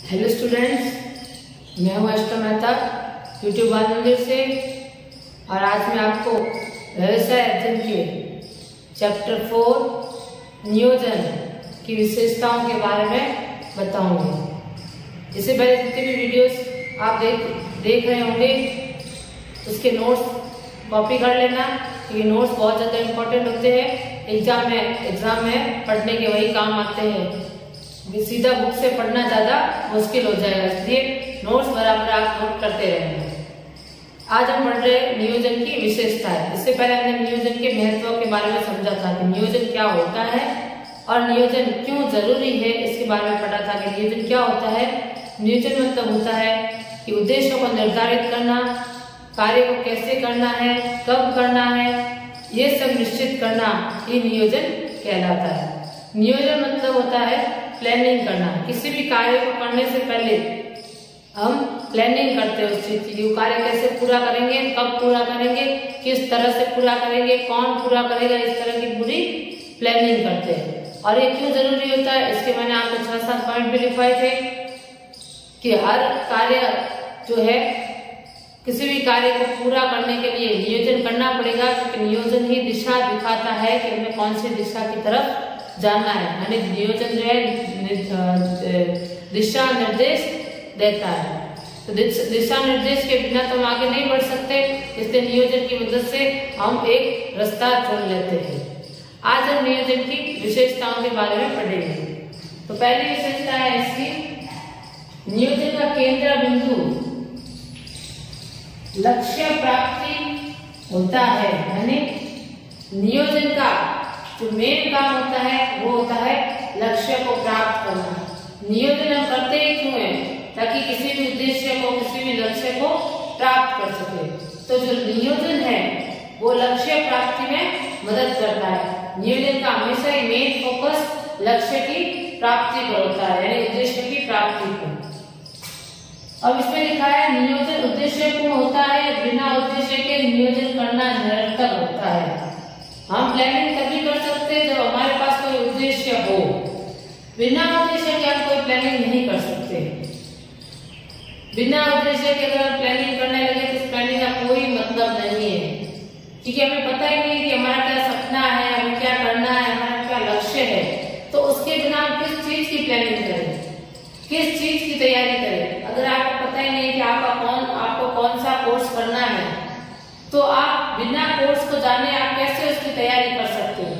Hello students, मैं हूँ अष्टम मेहता यूट्यूब बाल मंदिर से। और आज मैं आपको व्यवसाय अध्ययन के चैप्टर 4 नियोजन की विशेषताओं के बारे में बताऊंगी। इससे पहले जितने भी वीडियोस आप देख रहे होंगे उसके नोट्स कॉपी कर लेना, क्योंकि नोट्स बहुत ज़्यादा इम्पोर्टेंट होते हैं। एग्जाम में पढ़ने के वही काम आते हैं। सीधा बुक से पढ़ना ज्यादा मुश्किल हो जाएगा, इसलिए नोट्स बराबर आप नोट करते रहेंगे। आज हम पढ़ रहे नियोजन की विशेषताएं। इससे पहले हमने नियोजन के महत्व के बारे में समझा था कि नियोजन क्या होता है और नियोजन क्यों जरूरी है, इसके बारे में पढ़ा था कि नियोजन क्या होता है। नियोजन मतलब होता है कि उद्देश्यों को निर्धारित करना, कार्य को कैसे करना है, कब करना है, ये सब निश्चित करना ही नियोजन कहलाता है। नियोजन मतलब होता है प्लानिंग करना। किसी भी कार्य को करने से पहले हम प्लानिंग करते हैं उस चीज की, वो कार्य कैसे पूरा करेंगे, कब पूरा करेंगे, किस तरह से पूरा करेंगे, कौन पूरा करेगा, इस तरह की पूरी प्लानिंग करते हैं। और ये क्यों जरूरी होता है, इसके मैंने आपको 6-7 पॉइंट भी लिखवाए थे कि हर कार्य जो है, किसी भी कार्य को पूरा करने के लिए नियोजन करना पड़ेगा, क्योंकि नियोजन ही दिशा दिखाता है कि हमें कौन सी दिशा की तरफ जानना है। यानी नियोजन जो है दिशा निर्देश देता है। तो दिशा निर्देश के बिना तो हम आगे नहीं बढ़ सकते, इसलिए नियोजन की मदद से हम एक रास्ता चुन लेते हैं। आज हम नियोजन की विशेषताओं के बारे में पढ़ेंगे। तो पहली विशेषता है इसकी, नियोजन का केंद्र बिंदु लक्ष्य प्राप्ति होता है। यानी नियोजन का जो मेन काम होता है वो होता है लक्ष्य को प्राप्त करना। नियोजन हम करते ही क्यों है, ताकि किसी भी उद्देश्य को, किसी भी लक्ष्य को प्राप्त कर सके। तो जो नियोजन है वो लक्ष्य प्राप्ति में मदद करता है। नियोजन का हमेशा ही मेन फोकस लक्ष्य की प्राप्ति पर होता है, यानी उद्देश्य की प्राप्ति पर। अब इसमें लिखा है नियोजन उद्देश्यपूर्ण होता है, बिना उद्देश्य के नियोजन करना निरर्थक होता है। हम प्लानिंग तभी कर सकते हैं जब हमारे पास कोई उद्देश्य हो। बिना उद्देश्य के हम कोई प्लानिंग नहीं कर सकते। बिना उद्देश्य के अगर हम प्लानिंग करने लगे तो इस प्लानिंग का कोई मतलब नहीं है, क्योंकि हमें पता ही नहीं कि हमारा क्या सपना है, हमें क्या करना है, हमारा क्या लक्ष्य है। तो उसके बिना हम किस चीज की प्लानिंग करें, किस चीज की तैयारी करें। अगर आपको पता ही नहीं कि आपको कौन सा कोर्स करना है, तो आप बिना कोर्स को जाने आप कैसे उसकी तैयारी कर सकते हो।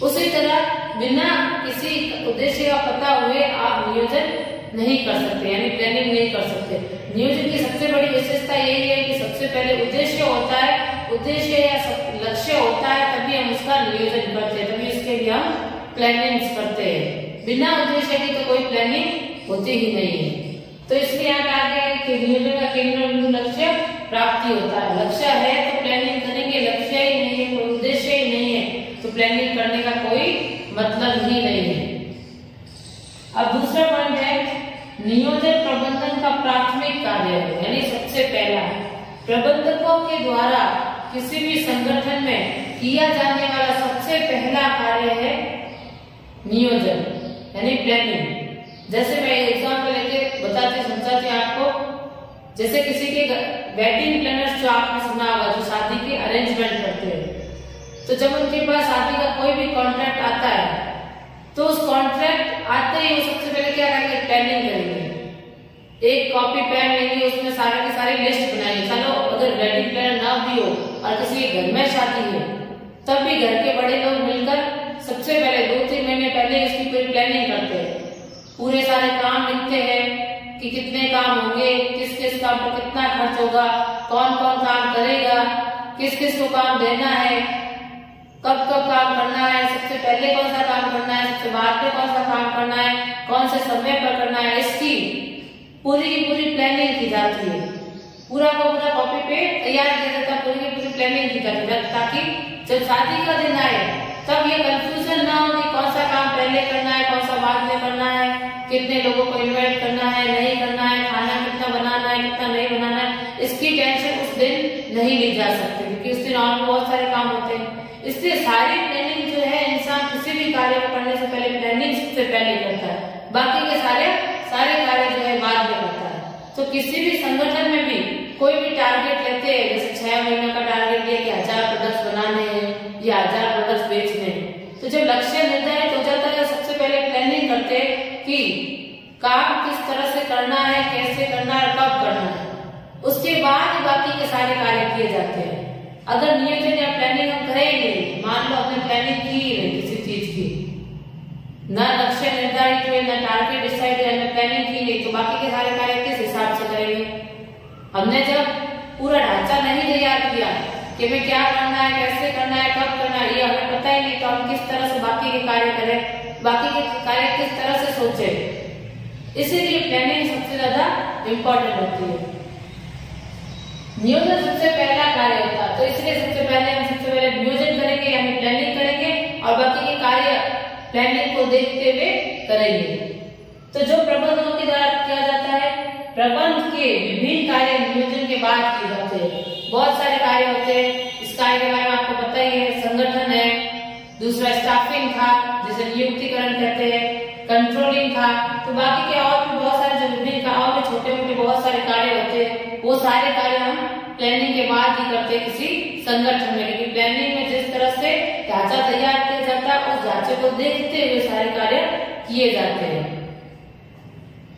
उसी तरह बिना किसी उद्देश्य का पता हुए आप नियोजन नहीं कर सकते, यानी प्लानिंग नहीं कर सकते। नियोजन की सबसे बड़ी विशेषता यही है कि सबसे पहले उद्देश्य होता है, उद्देश्य या लक्ष्य होता है, तभी हम उसका नियोजन करते हैं, तभी इसके लिए हम प्लानिंग करते हैं। बिना उद्देश्य की तो कोई प्लानिंग होती ही नहीं है। तो इसलिए यहाँ कहा गया है कि नियोजन का केंद्र बिंदु लक्ष्य प्राप्ति होता है। लक्ष्य है तो प्लानिंग करेंगे, लक्ष्य ही नहीं है, कोई उद्देश्य ही नहीं है, तो प्लानिंग करने का कोई मतलब ही नहीं है। अब दूसरा पॉइंट है, नियोजन प्रबंधन का प्राथमिक कार्य है। यानी सबसे पहला प्रबंधकों के द्वारा किसी भी संगठन में किया जाने वाला सबसे पहला कार्य है नियोजन, यानी प्लानिंग। जैसे मैं एग्जाम्पल लेके समझाती आपको। जैसे किसी के वेडिंग प्लानर्स जो आपने सुना होगा, जो शादी की अरेंजमेंट करते हैं, तो जब उनके पास शादी का कोई भी कॉन्ट्रैक्ट आता है, तो उस कॉन्ट्रैक्ट आते ही वो सबसे पहले क्या करेंगे, प्लानिंग करेंगे। एक कॉपी पेन लेंगे, उसमें सारे की सारी लिस्ट बनाएंगे। चलो अगर वेडिंग प्लानर ना भी हो और किसी के घर में शादी है, तब भी घर के बड़े लोग मिलकर सबसे पहले 2-3 महीने पहले इसकी पूरी प्लानिंग करते हैं। पूरे सारे काम लिखते हैं कि कितने काम होंगे, किस किस काम पर कितना खर्च होगा, कौन कौन काम करेगा, किस किस को काम देना है, कब कब काम करना है, सबसे पहले कौन सा काम करना है, सबसे बाद में कौन सा काम करना है, कौन से समय पर करना है, इसकी पूरी की पूरी प्लानिंग की जाती है। पूरा का पूरा कॉपी पे तैयार किया जाता है, पूरी की पूरी प्लानिंग की जाती है, ताकि जब शादी का दिन आए तब ये कंफ्यूजन ना हो कि कौन सा काम पहले करना है, कौन सा बाद में करना है, कितने लोगों को इनवाइट करना है, नहीं करना है, खाना कितना बनाना है, कितना नहीं बनाना है। इसकी टेंशन उस दिन नहीं ली जा सकती, क्योंकि उस दिन और बहुत सारे काम होते हैं। इसलिए सारी प्लानिंग जो है, इंसान किसी भी कार्य को करने से पहले प्लानिंग सबसे पहले करता है, बाकी के सारे सारे कार्य जो है बाद में करता है। तो किसी भी संगठन में भी कोई भी टारगेट लेते हैं, जैसे 6 महीनों का टारगेट लिया कि 1000 प्रोडक्ट्स बनाने हैं या 1000 प्रोडक्ट्स बेचने हैं, तो जब लक्ष्य निर्धारित हो जाता है सबसे पहले प्लानिंग करते हैं कि काम किस तरह से करना है, कैसे करना है, कब करना है, उसके बाद बाकी के सारे कार्य किए जाते हैं। अगर नियोजन या प्लानिंग हम करें ही नहीं, मान लो हमने प्लानिंग की ही नहीं किसी चीज की, ना लक्ष्य निर्धारित हुए, ना टारगेट डिसाइड हुआ, ना प्लानिंग की नहीं, तो बाकी के सारे कार्य किस हिसाब से करेंगे? हमने जब पूरा ढांचा नहीं तैयार किया कि हमें क्या करना है, कैसे करना है, कब करना है, ये हमें पता ही नहीं, तो हम किस तरह से बाकी के कार्य करें, बाकी के कार्य किस तरह से सोचे। इसीलिए प्लानिंग सबसे ज्यादा इम्पोर्टेंट होती है। नियोजन सबसे पहला कार्य होता है, तो इसलिए सबसे पहले नियोजन करेंगे यानी प्लानिंग करेंगे और बाकी के कार्य प्लानिंग को देखते हुए करेंगे। तो जो प्रबंधकों के द्वारा किया जाता है, प्रबंध के विभिन्न कार्य नियोजन के बाद किए जाते हैं। बहुत सारे कार्य होते हैं, इस कार्य के बारे में आपको पता ही है, संगठन है, दूसरा स्टाफिंग था जिसे नियुक्तिकरण कहते हैं, कंट्रोलिंग था, तो बाकी के और भी बहुत सारे जो विभिन्न और भी छोटे मोटे बहुत सारे कार्य होते हैं, वो सारे कार्य हम प्लानिंग के बाद ही करते हैं किसी संगठन में। क्योंकि प्लानिंग में जिस तरह से ढांचा तैयार किया जाता है उस ढांचे को देखते हुए सारे कार्य किए जाते हैं,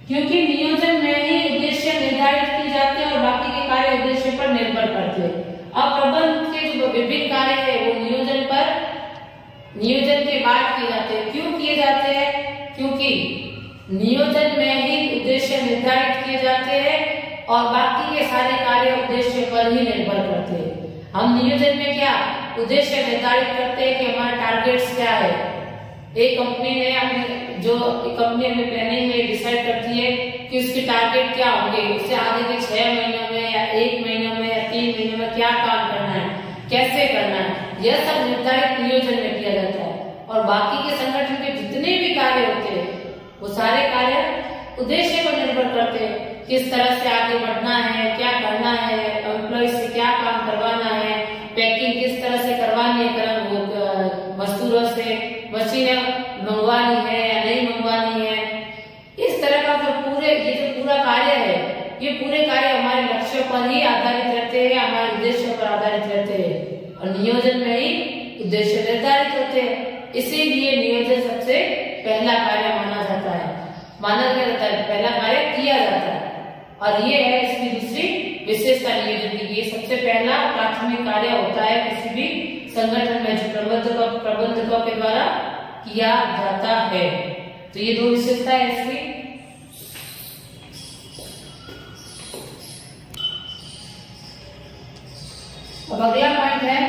क्योंकि नियोजन में ही उद्देश्य निर्धारित किए जाते हैं और बाकी के कार्य उद्देश्य पर निर्भर करते हैं। अब प्रबंध के जो विभिन्न कार्य है वो नियोजन के बाद किए जाते हैं। क्यों किए जाते हैं? क्योंकि नियोजन में ही उद्देश्य निर्धारित किए जाते हैं और बाकी के सारे कार्य उद्देश्य पर ही निर्भर करते हैं। हम नियोजन में क्या उद्देश्य निर्धारित करते हैं कि हमारा टारगेट्स क्या है। एक कंपनी ने अपने प्लानिंग में डिसाइड करती है कि उसके टारगेट क्या होंगे, उससे आगे के 6 महीनों में या 1 महीने में या 3 महीने में क्या काम करना है, कैसे करना है, यह सब निर्धारित नियोजन में किया जाता है। और बाकी के संगठन के जितने भी कार्य होते हैं वो सारे कार्य उद्देश्य पर निर्भर करते हैं, किस तरह से आगे बढ़ना है, क्या करना है, एम्प्लॉय से क्या काम करवाना है, पैकिंग किस तरह से करवानी है, मजदूरों से मशीनें मंगवानी है या नहीं मंगवानी है। इस तरह का जो पूरा कार्य है, ये पूरे कार्य हमारे लक्ष्यों पर ही आधारित रहते हैं, हमारे उद्देश्यों पर आधारित रहते हैं और नियोजन में ही उद्देश्य निर्धारित होते हैं। इसीलिए नियोजन सबसे पहला कार्य माना जाता है, पहला कार्य किया जाता है। और ये है इसकी दूसरी विशेषता नियोजन की, ये सबसे पहला प्राथमिक कार्य होता है किसी भी संगठन में जो प्रबंधकों के द्वारा किया जाता है। तो ये 2 विशेषता है इसकी। अब अगला पॉइंट है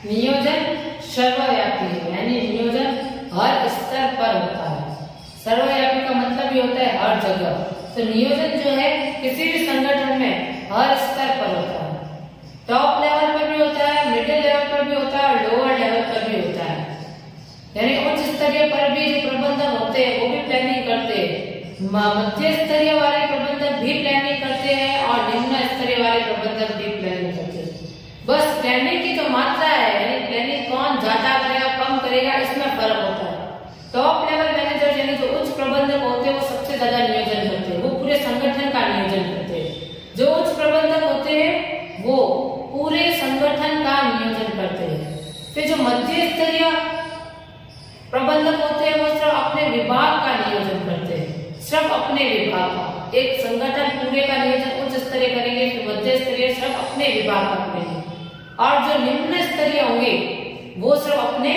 नियोजन सर्वव्यापी है, यानी नियोजन हर स्तर पर होता है। सर्वव्यापी का मतलब ये होता है हर जगह। तो नियोजन जो है किसी भी संगठन में हर स्तर पर होता है, टॉप लेवल पर भी होता है, मिडिल लेवल पर भी होता है और लोअर लेवल पर भी होता है। यानी उच्च स्तरीय पर भी जो प्रबंधक होते हैं वो भी प्लानिंग करते हैं, मध्य स्तरीय वाले प्रबंधक भी प्लानिंग करते हैं और निम्न स्तरीय वाले प्रबंधक भी प्लानिंग करते हैं। बस प्लानिंग की जो मात्रा है, यानी प्लानिंग कौन ज्यादा करेगा कम करेगा, इसमें फर्क होता है। टॉप लेवल मैनेजर यानी जो उच्च प्रबंधक होते हैं वो सबसे ज्यादा नियोजन करते हैं, वो पूरे संगठन का नियोजन करते हैं। जो उच्च प्रबंधक होते हैं वो पूरे संगठन का नियोजन करते हैं। फिर जो मध्य स्तरीय प्रबंधक होते हैं वो सिर्फ अपने विभाग का नियोजन करते हैं, सिर्फ अपने विभाग का। एक संगठन पूरे का नियोजन उच्च स्तरीय करेंगे, फिर मध्य स्तरीय सिर्फ अपने विभाग का करेंगे और जो निम्न स्तरीय होंगे वो सिर्फ अपने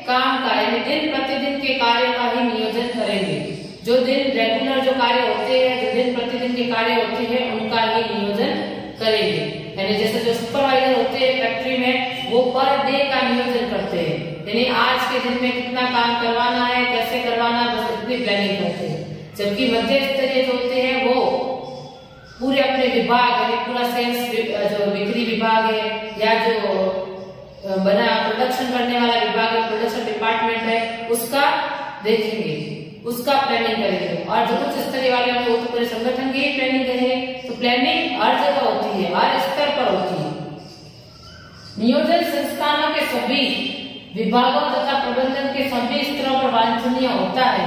काम का यानी दिन प्रतिदिन के कार्य का ही नियोजन करेंगे। जो दिन रेगुलर जो कार्य होते हैं, जो दिन प्रतिदिन के कार्य होते हैं उनका ही नियोजन करेंगे। यानी जैसे जो सुपरवाइजर होते हैं फैक्ट्री में वो पर डे का नियोजन करते हैं, यानी आज के दिन में कितना काम करवाना है, कैसे करवाना है, बस इतनी प्लानिंग करते हैं। जबकि मध्य स्तरीय जो होते हैं वो पूरे अपने विभाग यानी पूरा सेल्स जो बिक्री विभाग है या जो प्रोडक्शन करने वाला विभाग है, प्रोडक्शन डिपार्टमेंट है, उसका देखेंगे, उसका प्लानिंग करेंगे। और जो उच्च स्तरीय वाले होंगे वो तो पूरे संगठन की ही प्लानिंग करेंगे। तो प्लानिंग हर जगह होती है, हर स्तर पर होती है। नियोजन संस्थानों के सभी विभागों तथा प्रबंधन के सभी स्तरों पर वांछनीय होता है।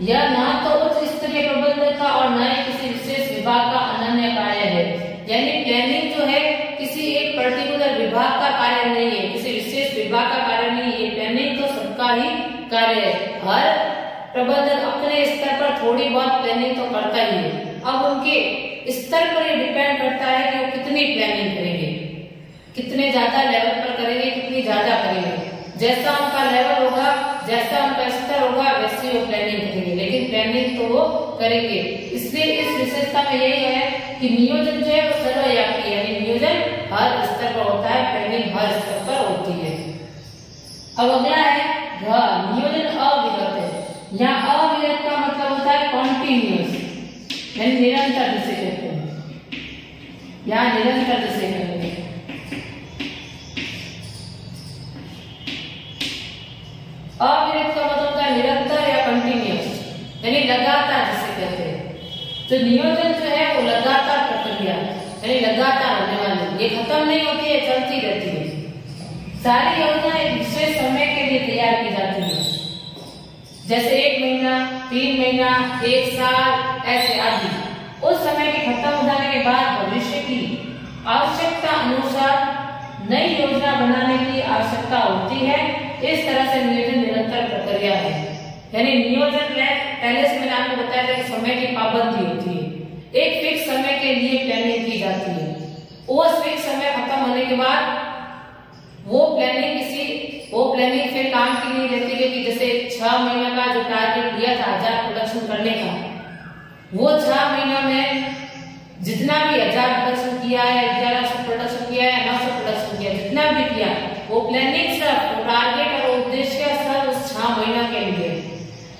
यह न तो उच्च स्तरीय प्रबंधन का और न ही किसी विशेष विभाग का अनन्य कार्य है। यानी प्लानिंग जो है किसी एक पर्टिकुलर विभाग का कार्य नहीं है, किसी विशेष विभाग का कार्य नहीं है। प्लानिंग तो सबका ही कार्य है। हर प्रबंधक अपने स्तर पर थोड़ी बहुत प्लानिंग तो करता ही है। अब उनके स्तर पर ये डिपेंड करता है कि वो कितनी प्लानिंग करेंगे, कितने ज्यादा लेवल पर करेंगे, कितनी ज्यादा करेंगे। जैसा उनका लेवल होगा, जैसा उनका स्तर होगा, वैसे वो प्लानिंग करेंगे, लेकिन प्लानिंग तो वो करेंगे। इसलिए इस विशेषता में यही है कि नियोजन जो है वो सर्वव्यापी है, यानी नियोजन हर स्तर पर होता है, प्लानिंग हर स्तर पर होती है। अब अगला है नियोजन अविरत है। यहाँ अविरत का मतलब होता है कॉन्टिन्यूस, यानी निरंतर जिसे कहते हैं, यहाँ निरंतर जिसे कहते हैं। अविरत का मतलब होता है निरंतर या कंटिन्यूस, यानी लगातार जिसे कहते हैं। तो नियोजन जो है वो लगातार प्रक्रिया, यानी लगातार होने वाली, ये खत्म नहीं होती है, चलती रहती है। सारी योजना एक विशेष समय के लिए तैयार की जाती है, जैसे 1 महीना, 3 महीना, 1 साल, ऐसे आदि। उस समय के खत्म हो जाने के बाद भविष्य की आवश्यकता अनुसार नई योजना बनाने की आवश्यकता होती है। इस तरह से नियोजन निरंतर प्रक्रिया है। यानी नियोजन में पहले से मैंने आपको बताया था कि समय की पाबंदी होती है, एक फिक्स समय के लिए प्लानिंग की जाती है। उस फिक्स समय खत्म होने के बाद वो प्लानिंग फिर काम की नहीं रहती है कि जैसे 6 महीने का जो टारगेट दिया था 1000 प्रोडक्शन करने का, वो 6 महीनों में जितना भी 1000 प्रोडक्शन किया है, 1100 प्रोडक्शन किया है, 900 प्रोडक्शन किया, जितना भी किया, वो प्लानिंग सब टारगेट और उद्देश्य सब उस 6 महीना के लिए।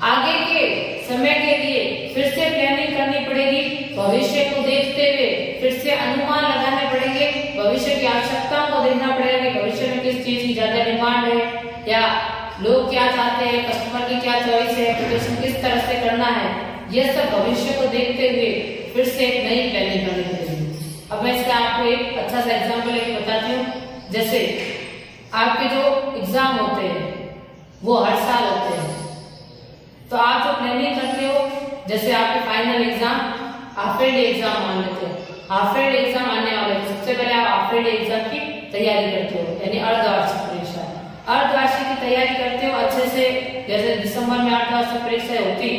आगे के समय के लिए फिर से प्लानिंग करनी पड़ेगी, भविष्य को देखते हुए फिर से अनुमान लगाने पड़ेंगे, भविष्य की आवश्यकताओं को देखना पड़ेगा कि भविष्य में किस चीज की ज्यादा डिमांड है, या लोग क्या चाहते हैं, कस्टमर की क्या चॉइस है, प्रोडक्शन किस तरह से करना है। यह सब भविष्य को देखते हुए फिर से एक नई प्लानिंग करनी पड़ेगी। अब मैं इसका आपको एक अच्छा सा एग्जाम्पल लेके बताती हूँ। जैसे आपके जो एग्जाम होते हैं वो हर साल होते हैं, तो आप जो प्लानिंग करते हो, जैसे आपके final exam half yearly exam मान लेते हैं, हाफ ईयरली एग्जाम आने वाले, सबसे पहले आप हाफ ईयरली एग्जाम की तैयारी करते हो, यानी अर्धवार्षिक परीक्षा। अर्धवार्षिक की तैयारी करते हो अच्छे से, जैसे दिसंबर में अर्धवार्षिक परीक्षा होती,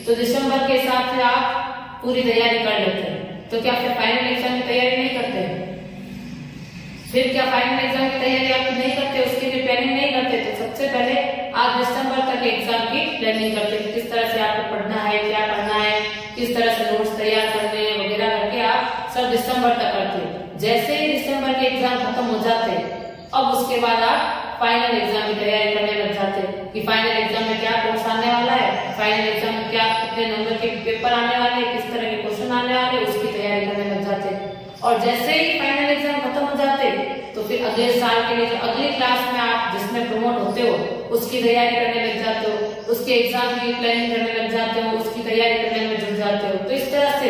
तो दिसंबर के हिसाब से आप पूरी तैयारी कर लेते हैं। तो क्या फिर फाइनल एग्जाम की तैयारी नहीं करते? फिर क्या फाइनल एग्जाम की तैयारी आप नहीं करते, उसकी भी प्लानिंग नहीं करते? तो सबसे पहले आप दिसंबर तक एग्जाम की प्लानिंग करते हैं, किस तरह से आपको पढ़ना है, क्या करना है, किस तरह से नोट्स तैयार करने हैं वगैरह करके आप सब दिसंबर तक करते हैं। जैसे ही दिसंबर के एग्जाम खत्म हो जाते, अब उसके बाद आप फाइनल एग्जाम की तैयारी करने लग जाते हैं कि फाइनल एग्जाम में क्या कोर्स आने वाला है, फाइनल एग्जाम में क्या कितने नंबर के पेपर आने वाले हैं, किस तरह के क्वेश्चन आने वाले, उसकी तैयारी करने लग जाते हैं। और जैसे ही फाइनल एग्जाम खत्म हो जाते तो फिर अगले साल के लिए जो अगली क्लास में आप जिसमें प्रमोट होते हो उसकी तैयारी करने लग जाते हो, उसके एग्जाम की प्लानिंग करने लग जाते हो, उसकी तैयारी करने में जुट जाते हो। तो इस तरह से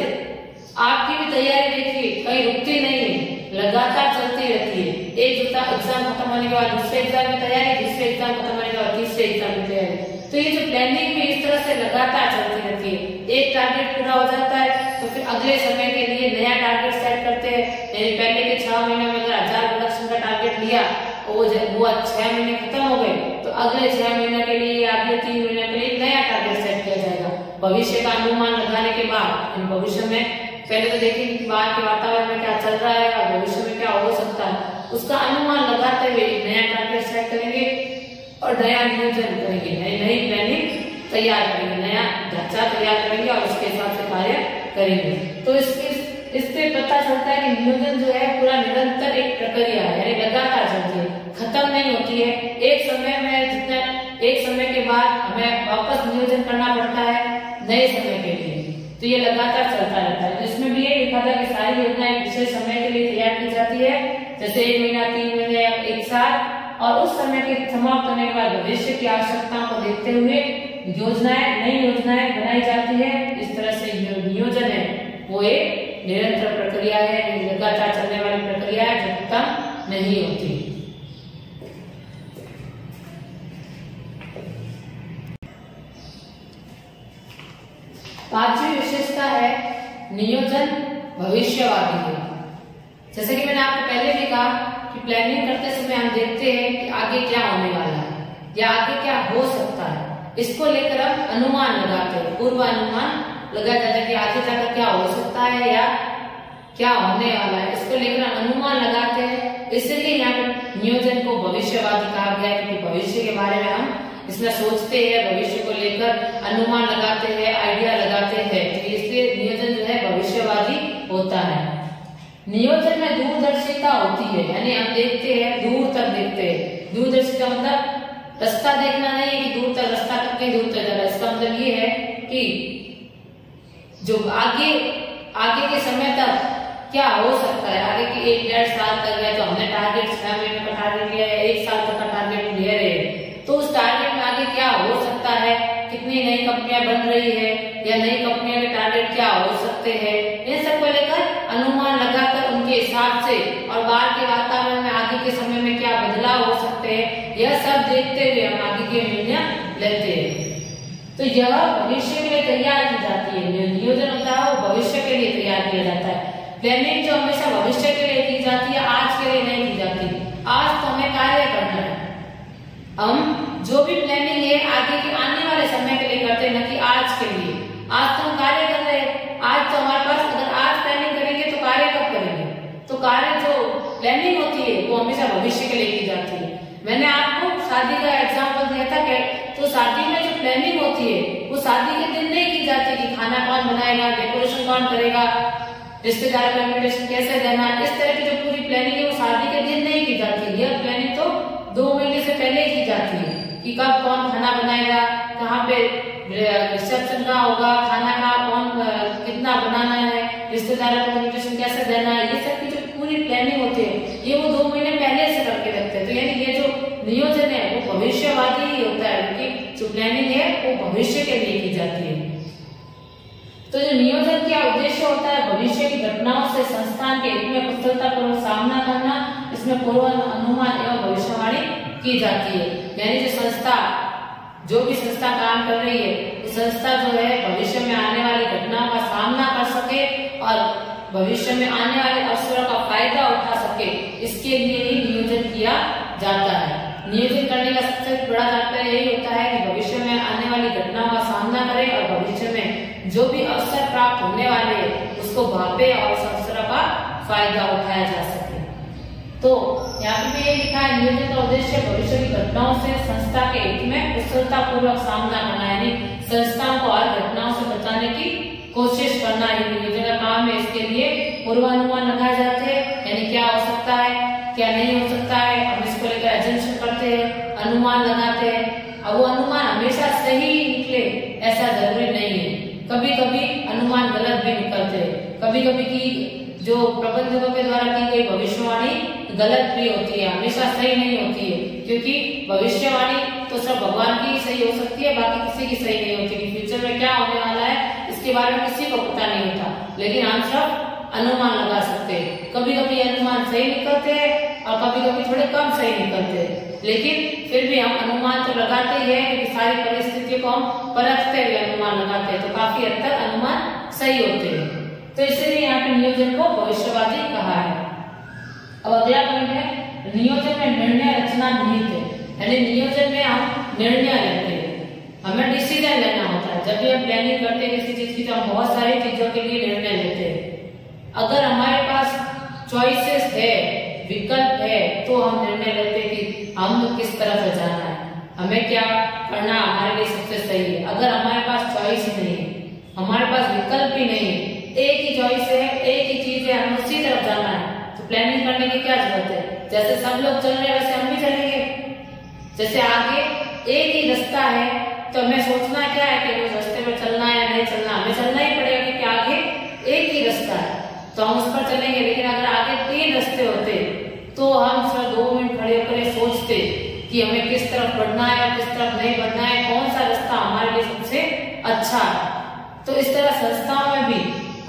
आपकी भी तैयारी देखिए कहीं रुकती नहीं है, लगातार चलती रहती है। एक एग्जाम खत्म होने के बाद दूसरे एग्जाम की तैयारी, दूसरे एग्जाम खत्म होने के बाद तीसरे एग्जाम की तैयारी। तो ये जो प्लानिंग भी इस तरह से लगातार चलती रहती है। एक टारगेट पूरा हो जाता है तो फिर अगले समय के लिए नया टारगेट सेट करते हैं। यानी पहले के 6 महीने में अगर 1000 प्रोडक्शन का टारगेट लिया, वो 6 महीने खत्म हो गए, तो अगले 6 महीने के लिए, अगले 3 महीने के लिए नया टारगेट सेट किया जाएगा। भविष्य का अनुमान लगाने के बाद भविष्य में पहले तो देखेंगे कि बाहर के वातावरण में क्या चल रहा है और भविष्य में क्या हो सकता है, उसका अनुमान लगाते हुए नया टारगेट सेट करेंगे और नया नियोजन करेंगे, नई प्लानिंग तैयार करेंगे, नया ढांचा तैयार करेंगे और उसके हिसाब से कार्य करेंगे। तो इससे पता चलता है कि नियोजन जो है पूरा निरंतर एक प्रक्रिया है, यानी लगातार चलती है, खत्म नहीं होती है। एक समय के बाद हमें वापस नियोजन करना पड़ता है नए समय के लिए, तो ये लगातार चलता रहता है। इसमें भी ये लिखा था कि सारी योजनाएं विशेष समय के लिए तैयार की जाती है, जैसे 1 महीना, 3 महीने या 1 साल, और उस समय के समाप्त होने के बाद भविष्य की आवश्यकताओं को देखते हुए नई योजनाएं बनाई जाती है। इस तरह से नियोजन है वो एक निरंतर प्रक्रिया है, लगातार चलने वाली प्रक्रिया है जो खत्म नहीं होती। पांचवी विशेषता है नियोजन भविष्यवादी है। जैसे कि मैंने आपको पहले भी कहा कि प्लानिंग करते समय हम देखते हैं कि आगे क्या होने वाला है या आगे क्या हो सकता है, इसको लेकर हम अनुमान लगाते हैं, पूर्व अनुमान लगाया जाता है कि आगे जाकर क्या हो सकता है या क्या होने वाला है, इसको लेकर हम अनुमान लगाते हैं। इसलिए यहाँ पर नियोजन को भविष्यवादी कहा गया है, क्योंकि भविष्य के बारे में हम इसमें सोचते हैं, भविष्य को लेकर अनुमान लगाते हैं, आइडिया लगाते हैं, इसलिए नियोजन जो है भविष्यवादी होता है। नियोजन में दूरदर्शिता होती है, यानी हम देखते हैं, दूर तक देखते हैं। दूरदर्शिता मतलब रास्ता देखना नहीं है कि दूर तक रास्ता कितने दूर तक जा रहा है, इसका मतलब ये है कि जो आगे के समय तक क्या हो सकता है, आगे की 1-1.5 साल तक है, तो हमने टारगेट 6 महीने का टारगेट लिया है, 1 साल तक का टारगेट ले रहे हैं, तो उस टारगेट में आगे क्या हो सकता है, कितनी नई कंपनियां बन रही है या नई कंपनियों के टारगेट क्या हो सकते हैं, इन सब को लेकर अनुमान लगाकर उनके हिसाब से और बाहर के वातावरण में आगे के समय में क्या बदलाव हो सकते हैं, यह सब देखते हुए हम आगे के निर्णय लेते हैं। तो यह भविष्य के लिए तैयार की जाती है। नियोजन होता है वो भविष्य के लिए तैयार किया जाता है। प्लानिंग जो हमेशा भविष्य के लिए की जाती है, आज के लिए नहीं की जाती। आज तो हमें कार्य करना है, हम जो भी प्लानिंग है आगे के आने वाले समय के लिए करते हैं, न कि आज के लिए। आज तो हम कार्य कर रहे हैं, आज तो हमारे पास, अगर आज प्लानिंग करेंगे तो कार्य कब करेंगे? तो कार्य जो प्लानिंग होती है वो हमेशा भविष्य के लिए की जाती है। मैंने आपको शादी का एग्जाम्पल दिया था कि तो शादी में जो प्लानिंग होती है वो शादी के दिन नहीं की जाती कि खाना कौन बनाएगा, डेकोरेशन कौन करेगा, रिश्तेदार को इनविटेशन कैसे देना, इस तरह की जो पूरी प्लानिंग है वो शादी के दिन नहीं की जाती। यह प्लानिंग तो 2 महीने से पहले की जाती है कि कब कौन खाना बनाएगा, कहाँ पे रिसेप्शन का होगा, खाना का कौन कितना बनाना है, रिश्तेदारों को इनविटेशन कैसे देना है, ये सब की जो पूरी प्लानिंग होती है ये वो 2 महीने पहले से करके रखते हैं। तो यानी ये जो नियोजन है वो भविष्यवादी ही होता है, क्योंकि जो प्लानिंग है वो भविष्य के लिए की जाती है। तो जो नियोजन का उद्देश्य होता है भविष्य की घटनाओं से संस्थान के हित में कुशलतापूर्वक सामना करना, इसमें पूर्व अनुमान एवं भविष्यवाणी की जाती है। यानी जो भी संस्था काम कर रही है, संस्था जो है भविष्य में आने वाली घटनाओं का सामना कर सके और भविष्य में आने वाले अवसरों का फायदा उठा सके, इसके लिए ही नियोजन किया जाता है। नियोजन करने का सबसे बड़ा तात्पर्य यही होता है कि भविष्य में आने वाली घटनाओं का सामना करे और भविष्य में जो भी अवसर प्राप्त होने वाले हैं उसको भापे और उस अवसरों का फायदा उठाया जा सके। तो यहाँ पे भी ये लिखा है, नियोजन का उद्देश्य भविष्य की घटनाओं से संस्था के हित में कुशलतापूर्वक सामना करना, यानी संस्थाओं को हर घटनाओं से बचाने की कोशिश करना ही नियोजन का काम है। इसके लिए पूर्वानुमान लगाए जाते हैं, यानी क्या हो सकता है क्या नहीं हो सकता है, हम इसको लेकर एजम्पशन करते हैं, अनुमान लगाते हैं। अब वो अनुमान हमेशा सही निकले ऐसा जरूरी नहीं है, कभी कभी अनुमान गलत भी निकलते हैं, कभी कभी की जो प्रबंधकों के द्वारा की गई भविष्यवाणी गलत भी होती है, हमेशा सही नहीं होती है, क्योंकि भविष्यवाणी तो सब भगवान की सही हो सकती है, बाकी किसी की सही नहीं होती। फ्यूचर में क्या होने वाला है इसके बारे में किसी को पता नहीं होता, लेकिन हम सब अनुमान लगा सकते हैं। कभी कभी अनुमान सही निकलते हैं और कभी कभी थोड़े कम सही निकलते हैं, लेकिन फिर भी हम अनुमान तो लगाते ही है, क्योंकि सारी परिस्थितियों को हम परखते हुए अनुमान लगाते हैं, तो काफी हद तक अनुमान सही होते हैं। तो इसलिए यहाँ पे नियोजन को भविष्यवादी कहा है। अब अगला पॉइंट है, नियोजन में निर्णय रचना निहित है, यानी नियोजन में हम निर्णय लेते हैं, हमें डिसीजन लेना होता है। जब भी हम प्लानिंग करते हैं किसी चीज की तो हम बहुत सारी चीजों के लिए निर्णय लेते हैं। अगर हमारे पास चॉइसेस है, विकल्प है, तो हम निर्णय लेते हैं कि हम किस तरफ से जाना है, हमें क्या करना हमारे लिए सबसे सही है। अगर हमारे पास चॉइस ही नहीं है, हमारे पास विकल्प ही नहीं है, एक ही चॉइस है, एक ही चीज है, हमें उसी तरफ जाना है, तो प्लानिंग करने की क्या जरूरत है। जैसे सब लोग चल रहे हैं वैसे हम भी चलेंगे। जैसे आगे एक ही रास्ता है तो हमें सोचना क्या है कि उस रास्ते पर चलना है या नहीं चलना, हमें चलना ही पड़ेगा क्योंकि आगे एक ही रास्ता है तो हम उस पर चलेंगे। लेकिन अगर आगे 3 रास्ते होते तो हम सिर्फ 2 मिनट खड़े होकर सोचते कि हमें किस तरफ बढ़ना है और किस तरफ नहीं बढ़ना है, कौन सा रास्ता हमारे लिए सबसे अच्छा है। तो इस तरह संस्थाओं में भी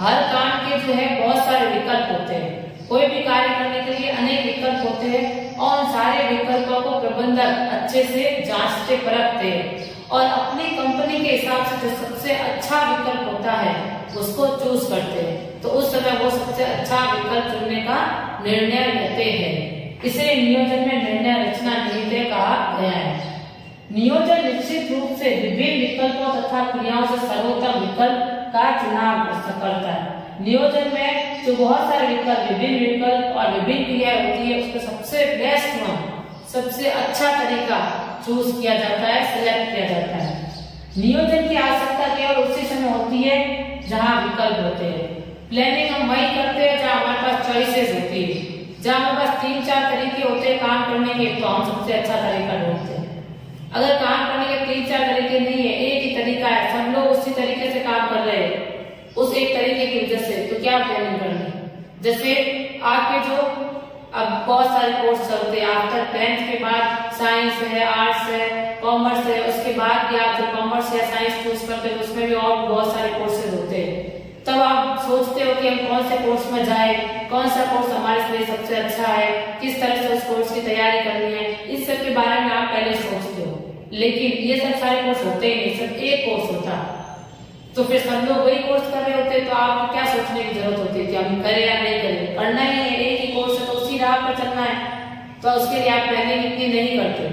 हर काम के जो है बहुत सारे विकल्प होते हैं, कोई भी कार्य करने के लिए अनेक विकल्प होते हैं और सारे विकल्पों को प्रबंधक अच्छे से जांचते परखते हैं और अपनी कंपनी के हिसाब से जो सबसे अच्छा विकल्प होता है उसको चूज करते हैं। तो उस समय वो सबसे अच्छा विकल्प चुनने का निर्णय लेते हैं। इसे नियोजन में निर्णय रचना निर्णय कहा गया है। नियोजन निश्चित रूप से विभिन्न विकल्पों तथा क्रियाओं से सर्वोत्तम विकल्प का चुनाव करता है। नियोजन में जो बहुत सारे विकल्प, विभिन्न विकल्प और विभिन्न क्रियाएं होती है, उसका सबसे बेस्ट वन, सबसे अच्छा तरीका चूज किया जाता है, सिलेक्ट किया जाता है। नियोजन की आवश्यकता केवल उसी समय होती है जहां विकल्प होते हैं। प्लानिंग हम वही करते हैं जहां हमारे पास चॉइसेस होती है, जहां हमारे पास 3-4 तरीके होते हैं काम करने के, तो हम सबसे अच्छा तरीका ढूंढते हैं। अगर काम करने के 3-4 तरीके नहीं है, एक ही तरीका है, सब लोग उसी तरीके से काम कर रहे हैं उस एक तरीके की वजह से, तो क्या प्लानिंग करनी। जैसे आपके जो अब बहुत सारे कोर्स चलते हैं, आफ्टर 10th के बाद साइंस है, आर्ट्स है, कॉमर्स है, उसके बाद भी आप जो कॉमर्स या साइंस चूज करते हैं उसमें भी और बहुत सारे कोर्सेज होते हैं। तब आप सोचते हो कि हम कौन से कोर्स में जाए, कौन सा कोर्स हमारे लिए सबसे अच्छा है, किस तरह से उस कोर्स की तैयारी करनी है, इस सब के बारे में आप पहले सोचते हो। लेकिन ये सब सारे कोर्स होते ही नहीं, सिर्फ एक कोर्स होता, तो फिर सब लोग वही कोर्स कर रहे होते, तो आपको क्या सोचने की जरूरत होती है कि हम करें या नहीं करें। करना ही है, एक ही कोर्स है तो उसी राह पर चलना है, तो उसके लिए आप प्लानिंग इतनी नहीं करते।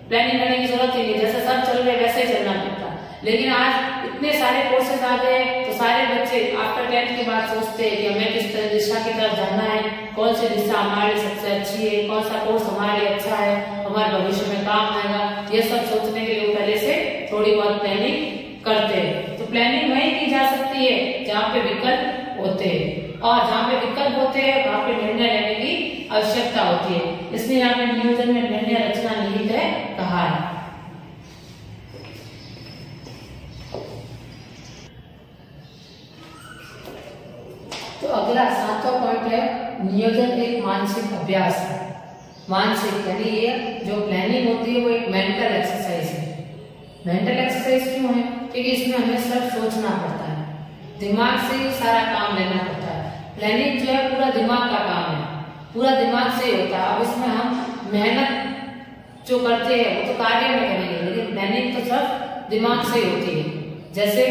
प्लानिंग करने की जरूरत ही नहीं, जैसे सब चल रहे वैसे ही चलना पड़ता। लेकिन आज इतने सारे कोर्सेज आ गए, तो सारे बच्चे आफ्टर 10th के बाद सोचते हैं कि हमें किस तरह दिशा की तरफ जाना है, कौन सी दिशा हमारे लिए सबसे अच्छी है, कौन सा कोर्स हमारे लिए अच्छा है, हमारे भविष्य में काम आएगा। ये सब सोचने के लिए पहले से थोड़ी बहुत प्लानिंग करते हैं। तो प्लानिंग वही की जा सकती है जहाँ पे विकल्प होते हैं, और जहाँ पे विकल्प होते हैं वहाँ पे निर्णय लेने की आवश्यकता होती है। इसलिए यहाँ पे नियोजन में निर्णय रचना निहित है कहा है। तो अगला 7वां पॉइंट है, नियोजन एक मानसिक अभ्यास है। मानसिक यानी ये जो प्लानिंग होती है वो एक मेंटल एक्सरसाइज है। मेंटल एक्सरसाइज क्यों है? क्योंकि इसमें हमें सिर्फ सोचना पड़ता है, दिमाग से ही सारा काम लेना पड़ता है। प्लानिंग जो है पूरा दिमाग का काम है, पूरा दिमाग से ही होता है। अब इसमें हम मेहनत जो करते हैं वो तो कार्य में करेंगे, लेकिन प्लानिंग तो सिर्फ दिमाग से ही होती है। जैसे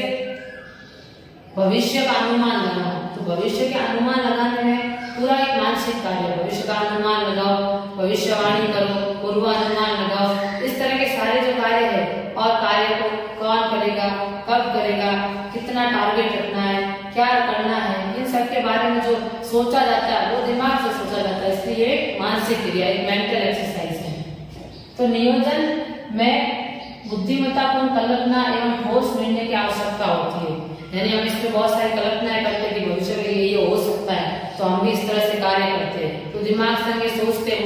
भविष्य का अनुमान लगाना, तो भविष्य के अनुमान लगाने में पूरा एक मानसिक कार्य है। भविष्य का अनुमान लगाओ, भविष्यवाणी करो, पूर्वानुमान लगाओ, इस तरह के सारे जो कार्य है, और कार्य को कौन करेगा, कब करेगा, कितना टारगेट रखना है, क्या करना है, इन सब के बारे में जो सोचा जाता है वो दिमाग से सोचा जाता है। इसलिए एक मानसिक क्रिया, एक मेंटल एक्सरसाइज है। तो नियोजन में बुद्धिमत्तापूर्ण कल्पना एवं ठोस निर्णय की आवश्यकता होती है। यानी हम इसमें बहुत सारी कल्पनाएं करते हैं कि भविष्य में ये हो सकता है, तो हम भी इस तरह से कार्य करते हैं। तो दिमाग से सोचते हैं,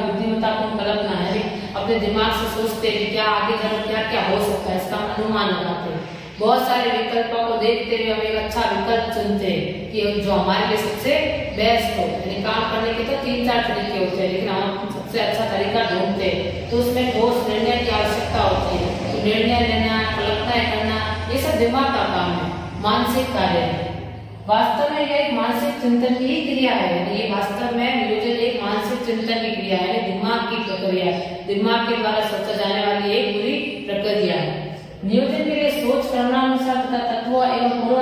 बुद्धिमत्तापूर्ण कल्पना है, अपने दिमाग से सोचते हैं कि क्या आगे चल क्या क्या हो सकता है, इसका अनुमान लगाते हैं। बहुत सारे विकल्पों को देखते हुए हम एक अच्छा विकल्प चुनते हैं कि जो हमारे लिए सबसे बेस्ट हो। यानी काम करने के तो 3-4 तरीके होते हैं, लेकिन हम सबसे अच्छा तरीका ढूंढते हैं। तो उसमें ठोस निर्णय की आवश्यकता होती है। तो निर्णय लेना, कल्पनाएं करना, ये सब दिमाग का काम है, मानसिक कार्य है। वास्तव में यह एक मानसिक चिंतन की ही क्रिया है। यानी ये वास्तव में नियोजन एक मानसिक चिंतन की क्रिया है, दिमाग की प्रक्रिया है, दिमाग के द्वारा सोचा जाने वाली एक पूरी प्रक्रिया है। नियोजन के लिए सोच क्रमानुसार तथा तत्वों एवं पूर्व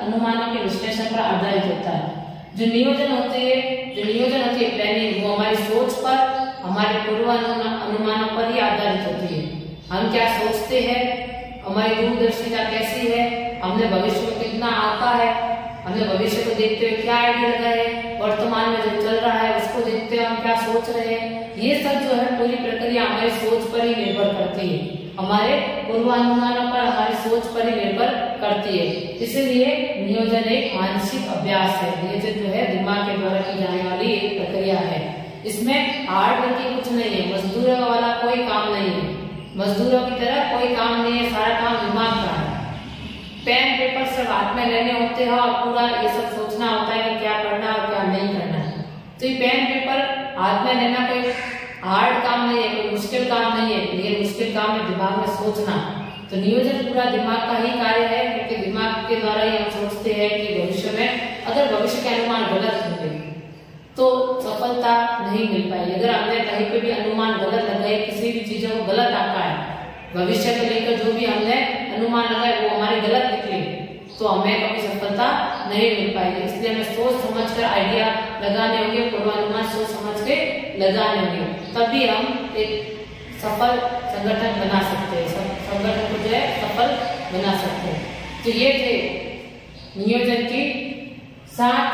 अनुमानों के विश्लेषण पर आधारित होता है। जो नियोजन होती है प्लानिंग, वो हमारी सोच पर, हमारे पूर्व अनुमानों पर ही आधारित होती है। हम क्या सोचते हैं, हमारी दूरदर्शिता कैसी है, हमने भविष्य में कितना आता है, हमने भविष्य को देखते हुए क्या आइडिया लगाए, वर्तमान में जो चल रहा है उसको देखते हुए हम क्या सोच रहे हैं। ये सब जो है पूरी प्रक्रिया हमारी सोच पर ही निर्भर करती है, हमारे पूर्वानुमानों पर, हमारी सोच पर ही निर्भर करती है। इसलिए नियोजन एक मानसिक अभ्यास है। नियोजन जो है दिमाग के द्वारा की जाने वाली एक प्रक्रिया है। इसमें हार्ड वर्किंग कुछ नहीं है, मजदूरों वाला कोई काम नहीं है, मजदूरों की तरह कोई काम नहीं है, सारा काम दिमाग का है। पेन पेपर सब हाथ में लेने होते हैं और पूरा ये सब सोचना होता है कि क्या करना और क्या नहीं करना है। तो ये पेन पेपर हाथ में लेना कोई हार्ड काम नहीं है, कोई मुश्किल काम नहीं है, लेकिन मुश्किल काम है दिमाग में सोचना। तो नियोजन पूरा दिमाग का ही कार्य है, क्योंकि दिमाग के द्वारा ही हम सोचते हैं कि भविष्य में अगर भविष्य के अनुमान गलत होंगे तो सफलता नहीं मिल पाएगी। अगर हमने कहीं पे भी अनुमान गलत लगाए, किसी भी चीजों को गलत आता है, भविष्य को लेकर जो भी हमने अनुमान लगाए वो हमारे गलत निकले तो हमें कभी सफलता नहीं मिल पाएगी। इसलिए हमें सोच समझकर आइडिया लगाने होंगे, पूर्वानुमान सोच समझ के लगाने होंगे, तभी हम एक सफल संगठन बना सकते हैं, संगठन को जो है सफल बना सकते हैं। तो ये थे नियोजन की 7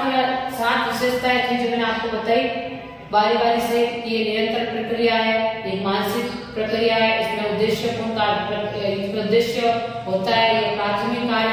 विशेषताएं थी जो मैंने आपको बताई बारी बारी से। ये निरंतर प्रक्रिया है, एक मानसिक प्रक्रिया है, इसमें उद्देश्य होता है, ये प्राथमिक कार्य